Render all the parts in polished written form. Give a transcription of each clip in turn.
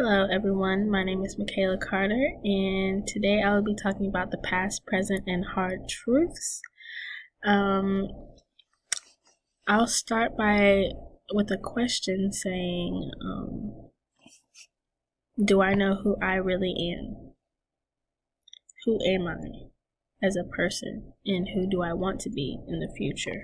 Hello, everyone. My name is Michaela Carter, and today I will be talking about the past, present, and hard truths. Um, I'll start with a question saying, do I know who I really am? Who am I as a person, and who do I want to be in the future?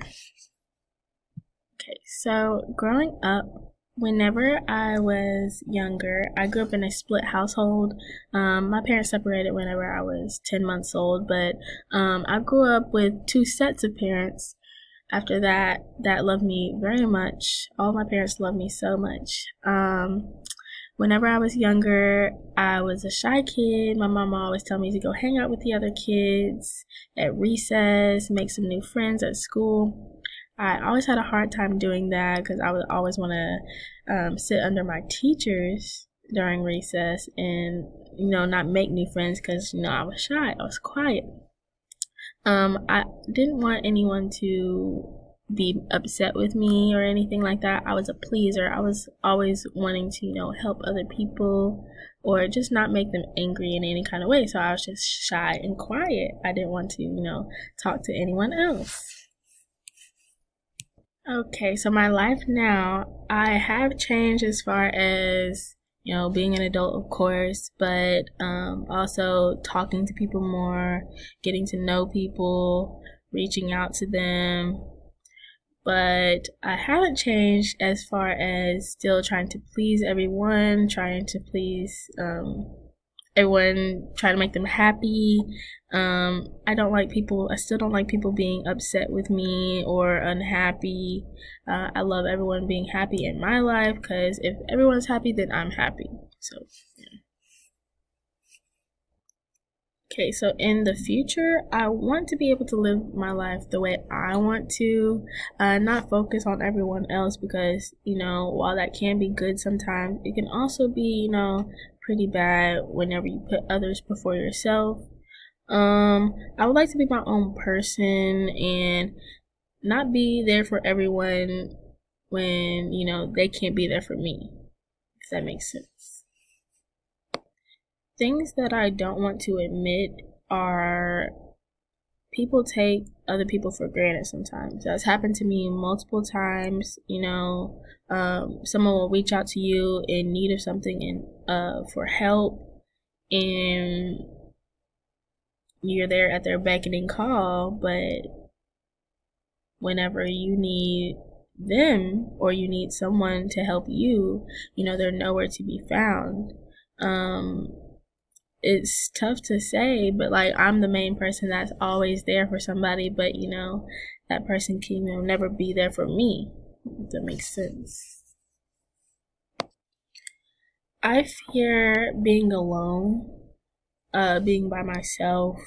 Okay, so growing up, whenever I was younger, I grew up in a split household. My parents separated whenever I was 10 months old, but I grew up with two sets of parents after that loved me very much. All my parents loved me so much. Whenever I was younger, I was a shy kid. My mama always told me to go hang out with the other kids at recess, make some new friends at school. I always had a hard time doing that because I would always want to sit under my teachers during recess and, not make new friends because, I was shy. I was quiet. I didn't want anyone to be upset with me or anything like that. I was a pleaser. I was always wanting to, help other people or just not make them angry in any kind of way. So I was just shy and quiet. I didn't want to, talk to anyone else. Okay, so my life now, I have changed as far as, being an adult, of course, but also talking to people more, getting to know people, reaching out to them. But I haven't changed as far as still trying to please everyone, trying to please everyone, try to make them happy. I still don't like people being upset with me or unhappy. I love everyone being happy in my life because if everyone's happy, then I'm happy. So, yeah. Okay, so in the future, I want to be able to live my life the way I want to, not focus on everyone else because, while that can be good sometimes, it can also be, pretty bad whenever you put others before yourself. I would like to be my own person and not be there for everyone when, they can't be there for me, if that makes sense. Things that I don't want to admit are people take other people for granted sometimes. That's happened to me multiple times. Someone will reach out to you in need of something and for help, and you're there at their beckoning call, but whenever you need them or you need someone to help you, they're nowhere to be found. It's tough to say, but like I'm the main person that's always there for somebody, but that person can never be there for me, if that makes sense. I fear being alone, being by myself,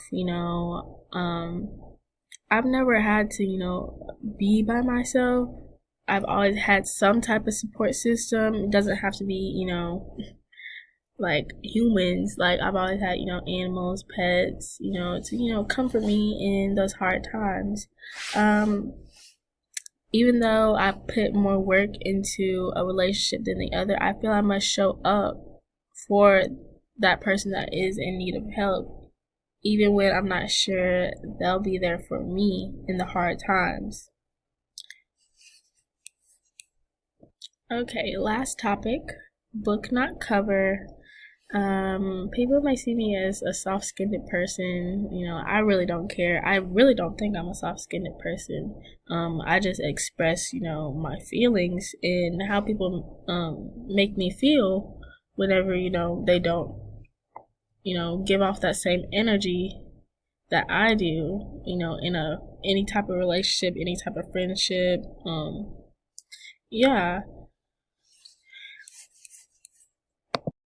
I've never had to, be by myself. I've always had some type of support system. It doesn't have to be, like humans. Like I've always had, animals, pets, to, comfort me in those hard times. Even though I put more work into a relationship than the other, I feel I must show up for that person that is in need of help, even when I'm not sure they'll be there for me in the hard times. Okay, last topic, book not cover. People may see me as a soft-skinned person. I really don't care. I really don't think I'm a soft-skinned person. I just express, my feelings and how people make me feel whenever, they don't, give off that same energy that I do, in any type of relationship, any type of friendship. Yeah.